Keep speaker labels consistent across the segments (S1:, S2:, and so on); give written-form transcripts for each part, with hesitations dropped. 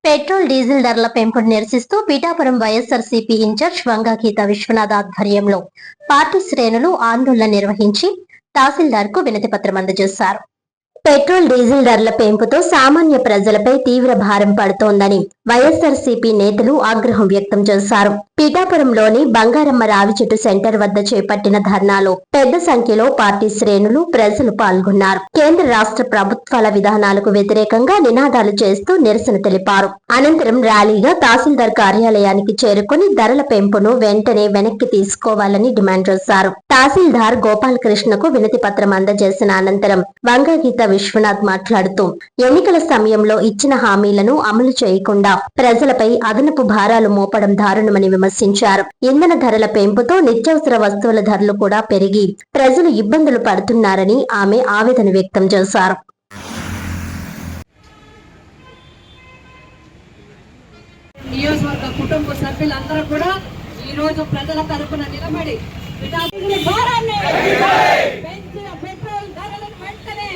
S1: Petrol diesel ధరల పెంపును నిరసిస్తూ Pithapuram YSRCP incharge Vanga Geetha Vishwanath ఆధ్వర్యంలో పార్టీ శ్రేణులు ఆందోళన నిర్వహించి తహసీల్దార్ కు వినతి పత్రం అందజేశారు. పెట్రోల్ డీజిల్ ధరల పెంపుతో సామాన్య ప్రజలపై తీవ్ర భారం పడుతోందని వైఎస్ఆర్సీపీ నేతలు ఆగ్రహం వ్యక్తం చేశారు. పీఠాపురంలోని బంగారమ్మ రావి చెట్టు సెంటర్ వద్ద చేపట్టిన ధర్నాలో పెద్ద సంఖ్యలో పార్టీ శ్రేణులు ప్రజలు పాల్గొన్నారు. కేంద్ర రాష్ట్ర ప్రభుత్వాల విధానాలకు వ్యతిరేకంగా నినాదాలు చేస్తూ నిరసన తెలిపారు. అనంతరం ర్యాలీగా తహసీల్దార్ కార్యాలయానికి చేరుకుని ధరల పెంపును వెంటనే వెనక్కి తీసుకోవాలని డిమాండ్ చేశారు. తహసీల్దార్ గోపాలకృష్ణకు వినతి పత్రం అందజేసిన అనంతరం వంగాగీత విశ్వనాథ్ మాట్లాడుతూ ఎన్నికల సమయంలో ఇచ్చిన హామీలను అమలు చేయకుండా ప్రజలపై అదనపు భారాలు మోపడం దారుణమని విమర్శించారు. ఇంధన ధరల పెంపుతో నిత్యావసర వస్తువుల ధరలు కూడా పెరిగి ప్రజలు ఇబ్బందులు పడుతున్నారని ఆమె ఆవేదన వ్యక్తం చేశారు.
S2: నియోజకవర్గ కుటుంబ సభ్యులందరూ కూడా ఈ రోజు ప్రజల తరపున నిలబడి పెట్రోల్ ధరలను వెంటనే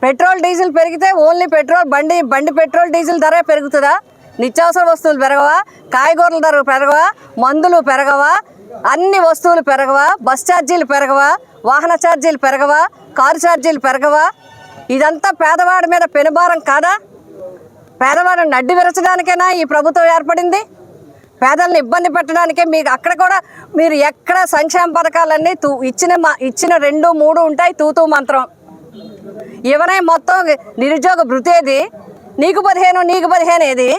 S3: పెట్రోల్ డీజిల్ పెరిగితే ఓన్లీ పెట్రోల్ బండి పెట్రోల్ డీజిల్ ధర పెరుగుతుందా? నిత్యావసర వస్తువులు పెరగవా? కాయగూరల ధర పెరగవా? మందులు పెరగవా? అన్ని వస్తువులు పెరగవా? బస్ ఛార్జీలు పెరగవా? వాహన ఛార్జీలు పెరగవా? కారు ఛార్జీలు పెరగవా? ఇదంతా పేదవాడి మీద పెనుభారం కాదా? పేదవాడిని నడ్డి విరచడానికైనా ఈ ప్రభుత్వం ఏర్పడింది. పేదలను ఇబ్బంది పెట్టడానికే. మీకు అక్కడ కూడా మీరు ఎక్కడ సంక్షేమ పథకాలన్నీ ఇచ్చిన 2, 3 ఉంటాయి తూతూ మంత్రం. ఇవనే మొత్తం నిరుద్యోగ భృతేది, నీకు 15 ఏది?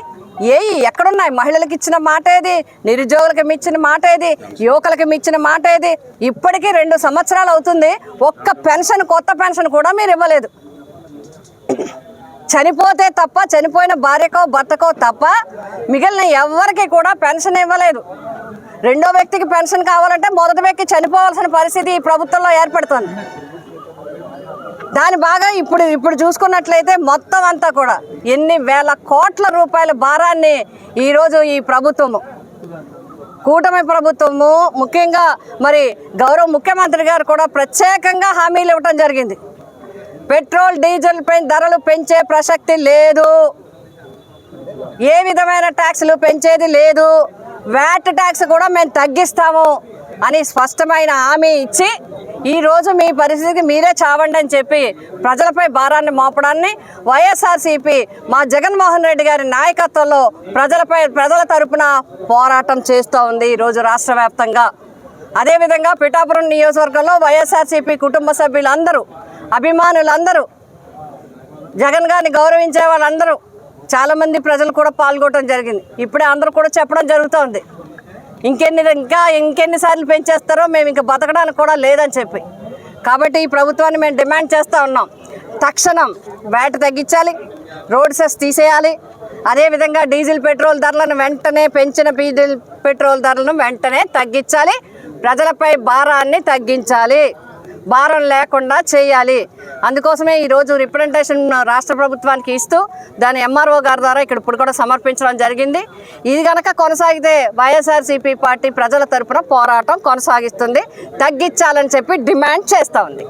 S3: ఎక్కడున్నాయి? మహిళలకు ఇచ్చిన మాట ఏది? నిరుద్యోగులకు ఇచ్చిన మాట ఏది? యువకులకు ఇచ్చిన మాట ఏది? ఇప్పటికీ 2 సంవత్సరాలు అవుతుంది. ఒక్క పెన్షన్, కొత్త పెన్షన్ కూడా మీరు ఇవ్వలేదు. చనిపోతే తప్ప, చనిపోయిన భార్యకో భర్తకో తప్ప మిగిలిన ఎవరికి కూడా పెన్షన్ ఇవ్వలేదు. రెండో వ్యక్తికి పెన్షన్ కావాలంటే మొదటి వ్యక్తి చనిపోవాల్సిన పరిస్థితి ఈ ప్రభుత్వంలో ఏర్పడుతుంది. దాని బాగా ఇప్పుడు చూసుకున్నట్లయితే మొత్తం అంతా కూడా ఎన్ని వేల కోట్ల రూపాయల భారాన్ని ఈరోజు ఈ ప్రభుత్వము, కూటమి ప్రభుత్వము, ముఖ్యంగా మరి గౌరవ ముఖ్యమంత్రి గారు కూడా ప్రత్యేకంగా హామీలు ఇవ్వటం జరిగింది. పెట్రోల్ డీజిల్ ధరలు పెంచే ప్రసక్తి లేదు, ఏ విధమైన ట్యాక్సులు పెంచేది లేదు, వ్యాట్ ట్యాక్స్ కూడా మేము తగ్గిస్తాము అని స్పష్టమైన హామీ ఇచ్చి ఈరోజు మీ పరిస్థితికి మీరే చావండి అని చెప్పి ప్రజలపై భారాన్ని మోపడాన్ని వైఎస్ఆర్సీపీ మా జగన్మోహన్ రెడ్డి గారి నాయకత్వంలో ప్రజల తరపున పోరాటం చేస్తూ ఉంది ఈరోజు రాష్ట్ర వ్యాప్తంగా. అదేవిధంగా పిఠాపురం నియోజకవర్గంలో వైఎస్ఆర్సీపీ కుటుంబ సభ్యులందరూ, అభిమానులందరూ, జగన్ గారిని గౌరవించే వాళ్ళందరూ, చాలామంది ప్రజలు కూడా పాల్గొనడం జరిగింది. ఇప్పుడే అందరూ కూడా చెప్పడం జరుగుతోంది, ఇంకెన్నిసార్లు పెంచేస్తారో మేము ఇంకా బతకడానికి కూడా లేదని చెప్పి. కాబట్టి ఈ ప్రభుత్వాన్ని మేము డిమాండ్ చేస్తూ ఉన్నాం. తక్షణం వ్యాట్ తగ్గించాలి, రోడ్ సెస్ తీసేయాలి. అదేవిధంగా డీజిల్ పెట్రోల్ ధరలను వెంటనే పెంచిన డీజిల్ పెట్రోల్ ధరలను వెంటనే తగ్గించాలి. ప్రజలపై భారాన్ని తగ్గించాలి, భారం లేకుండా చేయాలి. అందుకోసమే ఈరోజు రిప్రజెంటేషన్ రాష్ట్ర ప్రభుత్వానికి ఇస్తూ దాని ఎంఆర్ఓ గారి ద్వారా ఇప్పుడు కూడా సమర్పించడం జరిగింది. ఇది కనుక కొనసాగితే వైఎస్ఆర్సీపీ పార్టీ ప్రజల తరపున పోరాటం కొనసాగిస్తుంది, తగ్గించాలని చెప్పి డిమాండ్ చేస్తూ ఉంది.